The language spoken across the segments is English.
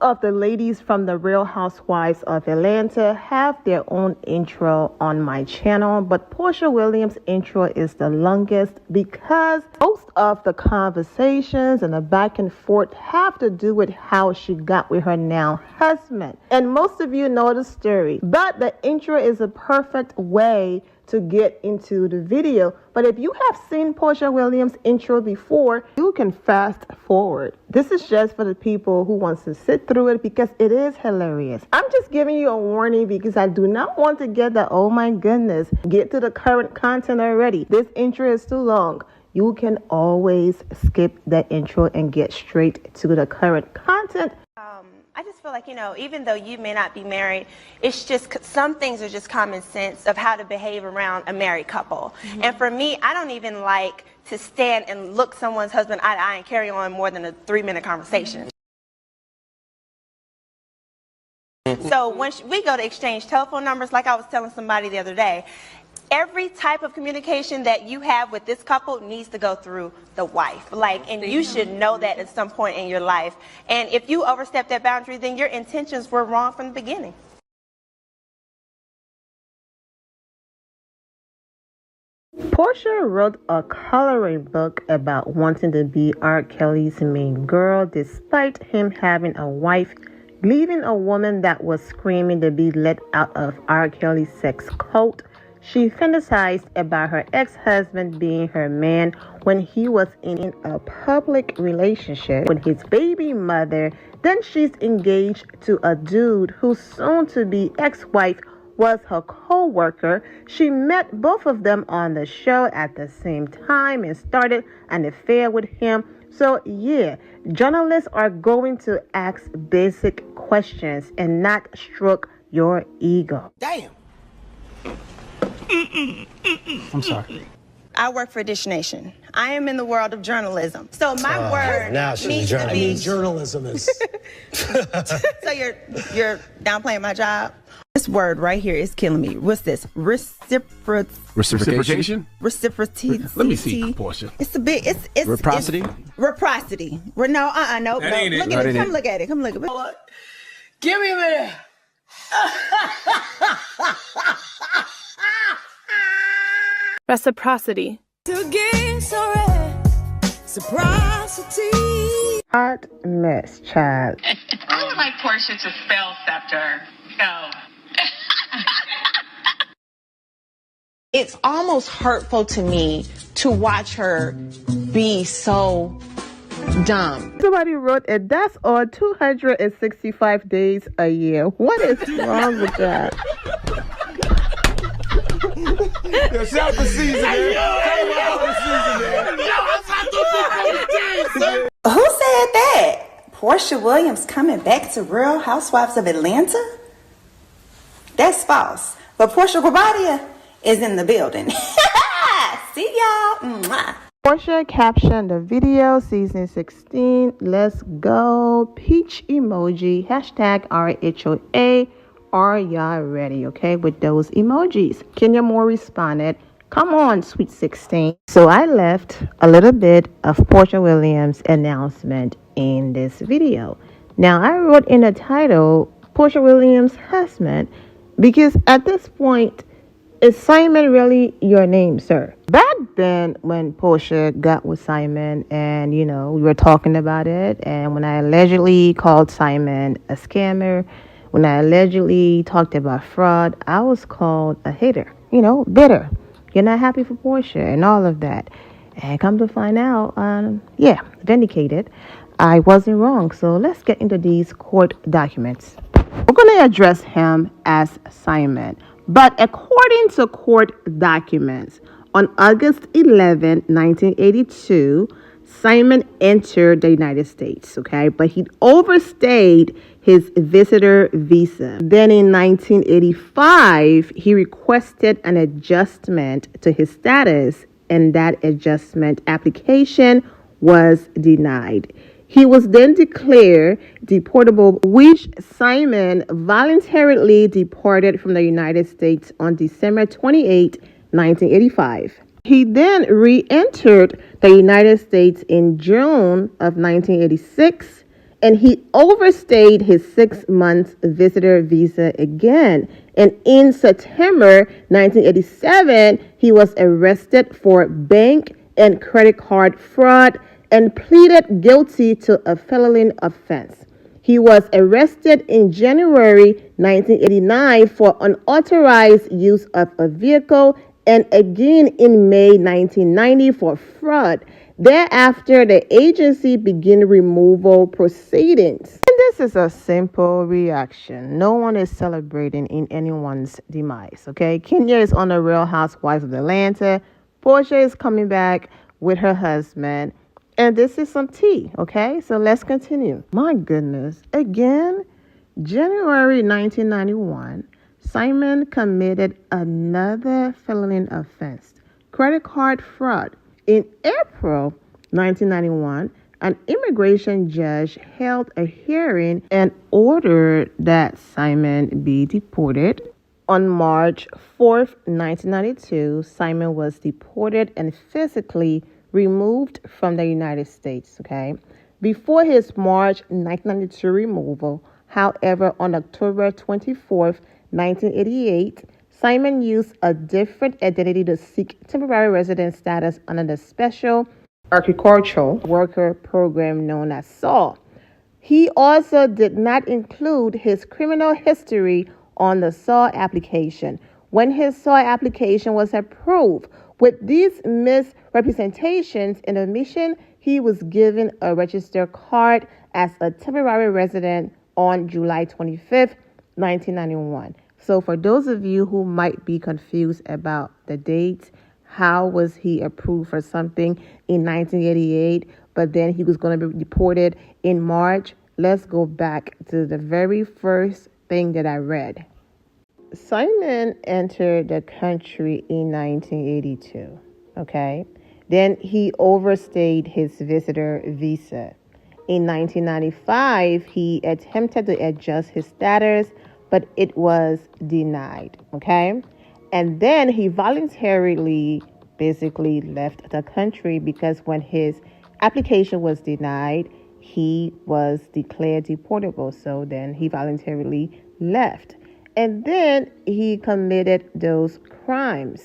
of the ladies from the Real Housewives of Atlanta have their own intro on my channel, but Porsha Williams' intro is the longest because most of the conversations and the back and forth have to do with how she got with her now husband. And most of you know the story, but the intro is a perfect way to get into the video. But if you have seen Porsha Williams' intro before, you can fast forward. This is just for the people who wants to sit through it because it is hilarious. I'm just giving you a warning because I do not want to get the, oh my goodness, get to the current content already. This intro is too long. You can always skip the intro and get straight to the current content. I just feel like, even though you may not be married, it's just some things are just common sense of how to behave around a married couple. Mm-hmm. And for me, I don't even like to stand and look someone's husband eye to eye and carry on more than a 3-minute conversation. Mm-hmm. So when we go to exchange telephone numbers, like I was telling somebody the other day, every type of communication that you have with this couple needs to go through the wife. And you should know that at some point in your life. And if you overstep that boundary, then your intentions were wrong from the beginning. Porsha wrote a coloring book about wanting to be R. Kelly's main girl despite him having a wife, leaving a woman that was screaming to be let out of R. Kelly's sex cult. She fantasized about her ex-husband being her man when he was in a public relationship with his baby mother. Then she's engaged to a dude whose soon-to-be ex-wife was her co-worker. She met both of them on the show at the same time and started an affair with him. So yeah, journalists are going to ask basic questions and not stroke your ego. Damn. I'm sorry. I work for Dish Nation. I am in the world of journalism. So my word now she's needs to be... journalism is... So you're downplaying my job? This word right here is killing me. What's this? Reciprocation? Reciprocity. Let me see, Porsha. It's a bit... It's reciprocity? Reciprocity. No. Look at it. Come look at it. Come look at it. Give me a minute. Reciprocity. Hot mess, child. I would like Porsha to spell scepter. Go. It's almost hurtful to me to watch her be so dumb. Somebody wrote, and that's on 265 days a year. What is wrong with that? Yo, shout the season, man. Who said that? Porsha Williams coming back to Real Housewives of Atlanta? That's false. But Porsha Williams is in the building. See y'all. Mwah. Porsha captioned the video, season 16, let's go, peach emoji, hashtag RHOA. Are y'all ready, okay, with those emojis? Kenya Moore responded, come on, sweet 16. So I left a little bit of Porsha Williams' announcement in this video. Now, I wrote in the title, Porsha Williams' husband, because at this point, is Simon really your name, sir? Back then, when Porsha got with Simon and, we were talking about it, and when I allegedly called Simon a scammer, when I allegedly talked about fraud, I was called a hater, bitter. You're not happy for Porsha and all of that. And come to find out, vindicated. I wasn't wrong. So let's get into these court documents. We're going to address him as Simon. But according to court documents, on August 11, 1982, Simon entered the United States, okay? But he overstayed his visitor visa. Then in 1985, he requested an adjustment to his status, and that adjustment application was denied. He was then declared deportable, which Simon voluntarily departed from the United States on December 28, 1985. He then re-entered the United States in June of 1986 And he overstayed his 6-month visitor visa again. And in September 1987, he was arrested for bank and credit card fraud and pleaded guilty to a felony offense. He was arrested in January 1989 for unauthorized use of a vehicle and again in May 1990 for fraud. Thereafter, the agency began removal proceedings. And this is a simple reaction. No one is celebrating in anyone's demise, okay? Kenya is on the Real Housewives of Atlanta. Porsha is coming back with her husband. And this is some tea, okay? So let's continue. My goodness. Again, January 1991, Simon committed another felony offense, credit card fraud. In April 1991, an immigration judge held a hearing and ordered that Simon be deported. On March 4th, 1992, Simon was deported and physically removed from the United States, okay? Before his March 1992 removal, however, on October 24th, 1988, Simon used a different identity to seek temporary resident status under the Special Agricultural Worker Program known as SAW. He also did not include his criminal history on the SAW application. When his SAW application was approved, with these misrepresentations and omission, he was given a registered card as a temporary resident on July 25th, 1991. So for those of you who might be confused about the dates, how was he approved for something in 1988, but then he was going to be deported in March? Let's go back to the very first thing that I read. Simon entered the country in 1982, okay? Then he overstayed his visitor visa. In 1995, he attempted to adjust his status, but it was denied, okay? And then he voluntarily basically left the country because when his application was denied, he was declared deportable. So then he voluntarily left. And then he committed those crimes.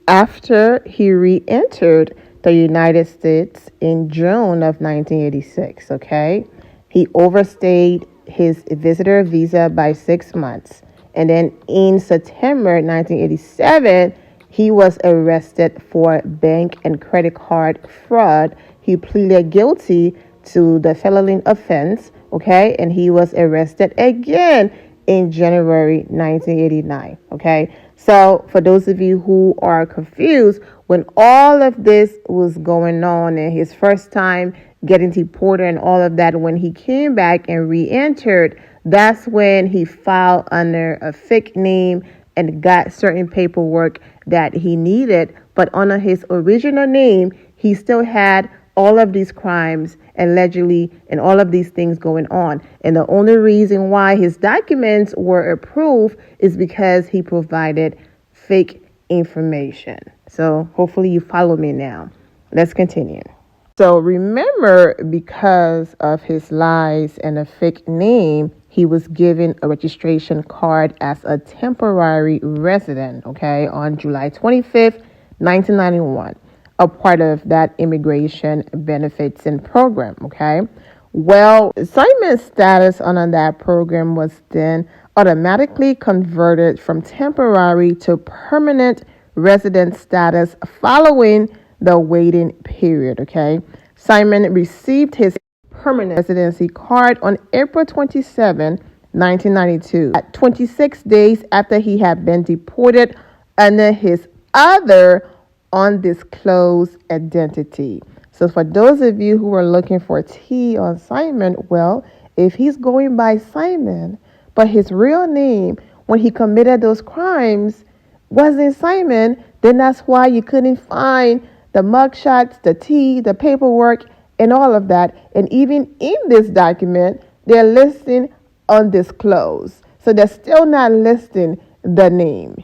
After he re-entered the United States in June of 1986, okay? He overstayed his visitor visa by 6 months. And then in September 1987, he was arrested for bank and credit card fraud. He pleaded guilty to the felony offense, okay? And he was arrested again in January 1989, okay? So for those of you who are confused, when all of this was going on and his first time getting deported and all of that, when he came back and re-entered, that's when he filed under a fake name and got certain paperwork that he needed. But under his original name, he still had all of these crimes allegedly and all of these things going on. And the only reason why his documents were approved is because he provided fake information. So hopefully you follow me now. Let's continue. So remember, because of his lies and a fake name, he was given a registration card as a temporary resident, okay, on July 25th, 1991, a part of that immigration benefits and program, okay? Well, Simon's status under that program was then automatically converted from temporary to permanent resident status following the waiting period, okay? Simon received his permanent residency card on April 27, 1992, at 26 days after he had been deported under his other undisclosed identity. So for those of you who are looking for tea on Simon, well, if he's going by Simon, but his real name when he committed those crimes wasn't Simon, then that's why you couldn't find the mugshots, the tea, the paperwork, and all of that. And even in this document, they're listing undisclosed. So they're still not listing the name.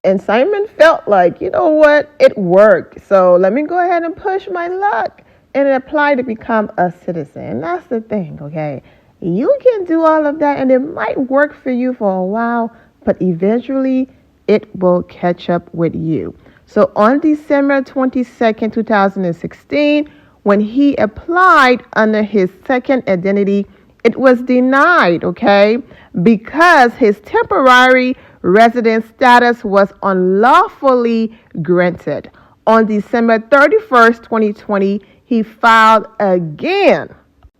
And Simon felt like, you know what, it worked. So let me go ahead and push my luck. and apply to become a citizen. And that's the thing, okay? You can do all of that and it might work for you for a while, but eventually it will catch up with you. So on December 22nd, 2016, when he applied under his second identity, it was denied, okay, because his temporary resident status was unlawfully granted. On December 31st, 2020, he filed again.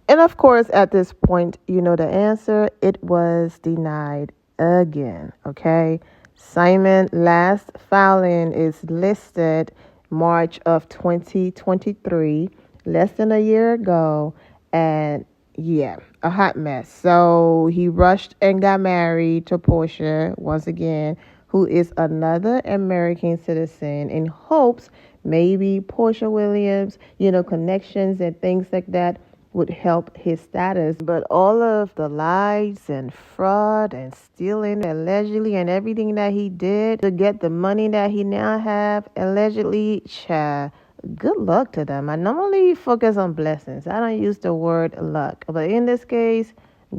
And of course, at this point, you know the answer. It was denied again, okay? Simon last filing is listed March of 2023, less than a year ago, and yeah, a hot mess. So he rushed and got married to Porsha once again, who is another American citizen, in hopes maybe Porsha Williams, connections and things like that would help his status. But all of the lies and fraud and stealing allegedly and everything that he did to get the money that he now have allegedly, good luck to them. I normally focus on blessings. I don't use the word luck. But in this case,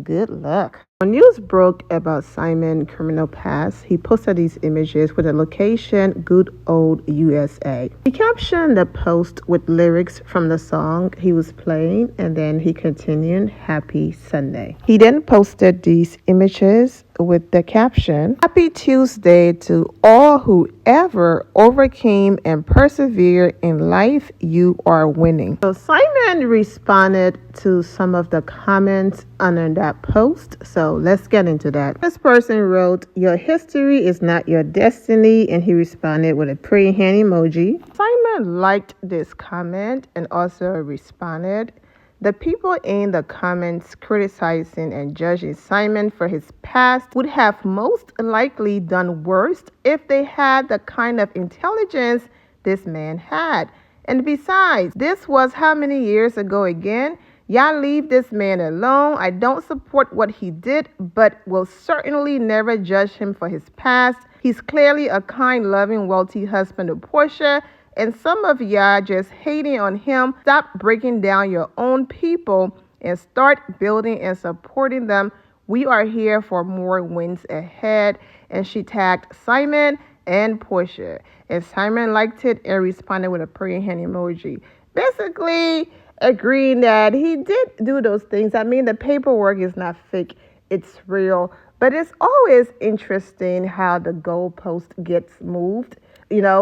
good luck. When news broke about Simon's criminal past, he posted these images with a location, good old USA. He captioned the post with lyrics from the song he was playing, and then he continued, "Happy Sunday." He then posted these images with the caption, "Happy Tuesday to all who ever overcame and persevered in life. You are winning." So Simon responded to some of the comments under that post. So let's get into that. This person wrote, "Your history is not your destiny," and he responded with a praying hand emoji. Simon liked this comment and also responded. The people in the comments criticizing and judging Simon for his past would have most likely done worse if they had the kind of intelligence this man had. And besides, this was how many years ago again? Y'all leave this man alone. I don't support what he did, but will certainly never judge him for his past. He's clearly a kind, loving, wealthy husband to Porsha, and some of y'all just hating on him. Stop breaking down your own people and start building and supporting them. We are here for more wins ahead. And she tagged Simon and Porsha. And Simon liked it and responded with a praying hand emoji. Basically agreeing that he did do those things. I mean, the paperwork is not fake. It's real. But it's always interesting how the goalpost gets moved.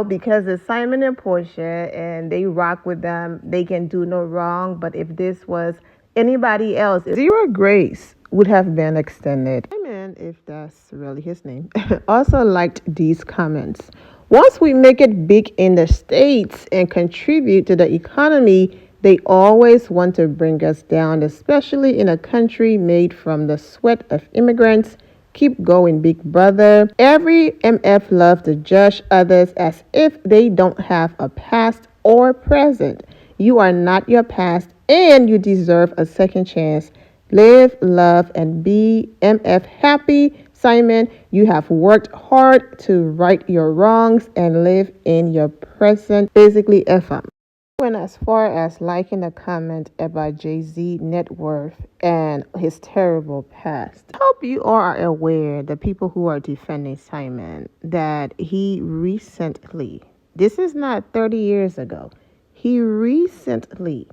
Because it's Simon and Porsha and they rock with them, they can do no wrong. But if this was anybody else, zero grace would have been extended. Simon, if that's really his name, also liked these comments. Once we make it big in the States and contribute to the economy, they always want to bring us down, especially in a country made from the sweat of immigrants. Keep going, big brother. Every MF loves to judge others as if they don't have a past or present. You are not your past and you deserve a second chance. Live, love, and be MF happy. Simon, you have worked hard to right your wrongs and live in your present. Basically, F up. Went as far as liking a comment about Jay-Z net worth and his terrible past. I hope you are aware, the people who are defending Simon, that he recently, this is not 30 years ago, he recently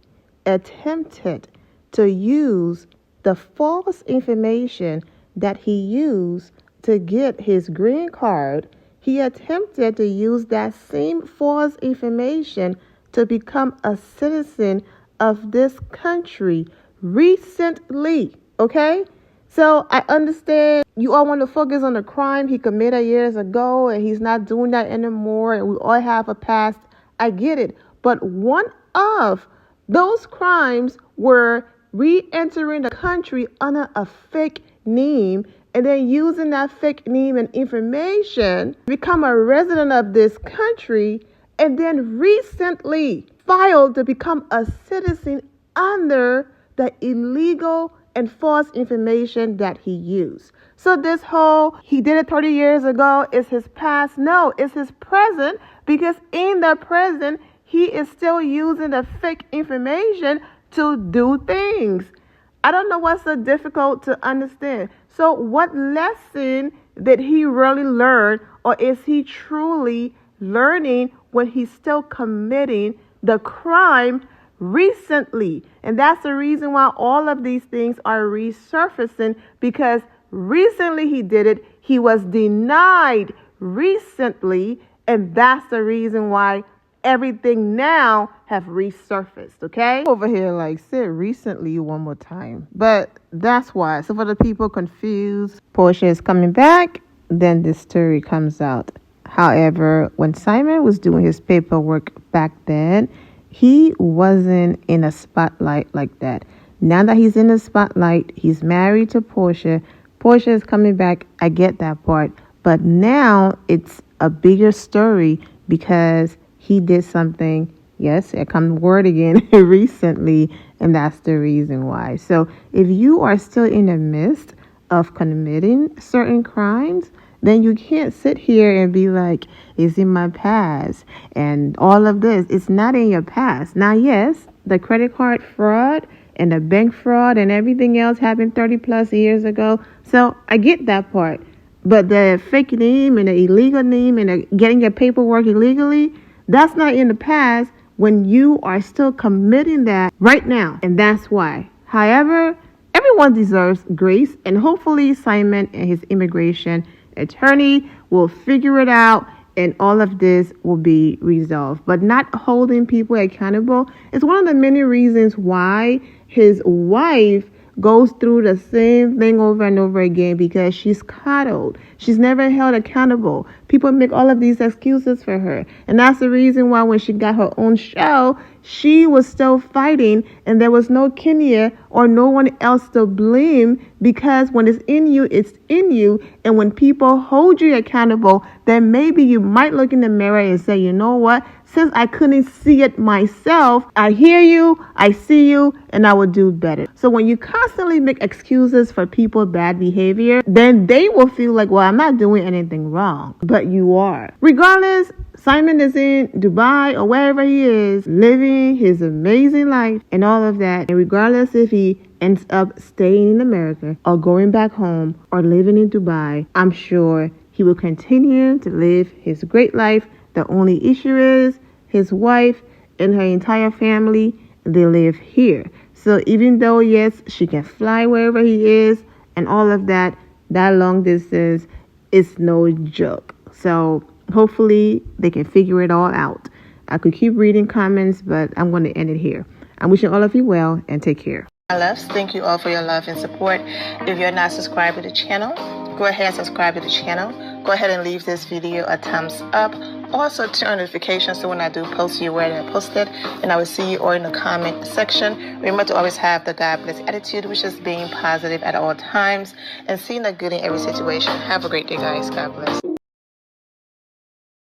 attempted to use the false information that he used to get his green card. He attempted to use that same false information to become a citizen of this country recently, okay? So I understand you all want to focus on the crime he committed years ago and he's not doing that anymore and we all have a past. I get it. But one of those crimes were re-entering the country under a fake name and then using that fake name and information to become a resident of this country, and then recently filed to become a citizen under the illegal and false information that he used. So this whole, he did it 30 years ago, is his past? No, it's his present, because in the present, he is still using the fake information to do things. I don't know what's so difficult to understand. So what lesson did he really learn, or is he truly learning when he's still committing the crime recently? And that's the reason why all of these things are resurfacing, because recently he did it. He was denied recently, and that's the reason why everything now have resurfaced. Okay, over here, like, said recently one more time, but that's why. So for the people confused, Porsha is coming back, then this story comes out. However, when Simon was doing his paperwork back then, he wasn't in a spotlight like that. Now that he's in the spotlight, he's married to Porsha. Porsha is coming back. I get that part, but now it's a bigger story because he did something, yes, I come the word again, recently, and that's the reason why. So if you are still in the midst of committing certain crimes, then you can't sit here and be like, it's in my past and all of this. It's not in your past. Now, yes, the credit card fraud and the bank fraud and everything else happened 30 plus years ago. So I get that part. But the fake name and the illegal name and the getting your paperwork illegally, that's not in the past when you are still committing that right now. And that's why. However, everyone deserves grace, and hopefully Simon and his immigration attorney will figure it out and all of this will be resolved. But not holding people accountable is one of the many reasons why his wife goes through the same thing over and over again, because she's coddled. She's never held accountable. People make all of these excuses for her. And that's the reason why when she got her own show, she was still fighting, and there was no Kenya or no one else to blame, because when it's in you, it's in you. And when people hold you accountable, then maybe you might look in the mirror and say, you know what? Since I couldn't see it myself, I hear you, I see you, and I will do better. So when you constantly make excuses for people's bad behavior, then they will feel like, well, I'm not doing anything wrong, but you are. Regardless, Simon is in Dubai or wherever he is, living his amazing life and all of that. And regardless if he ends up staying in America or going back home or living in Dubai, I'm sure he will continue to live his great life. The only issue is his wife and her entire family, they live here. So even though, yes, she can fly wherever he is and all of that, that long distance is no joke. So hopefully they can figure it all out. I could keep reading comments, but I'm going to end it here. I'm wishing all of you well and take care. My loves, thank you all for your love and support. If you're not subscribed to the channel, go ahead and subscribe to the channel. Go ahead and leave this video a thumbs up. Also turn on notifications so when I do post, you're aware that I posted. And I will see you all in the comment section. Remember to always have the God bless attitude, which is being positive at all times and seeing the good in every situation. Have a great day, guys. God bless.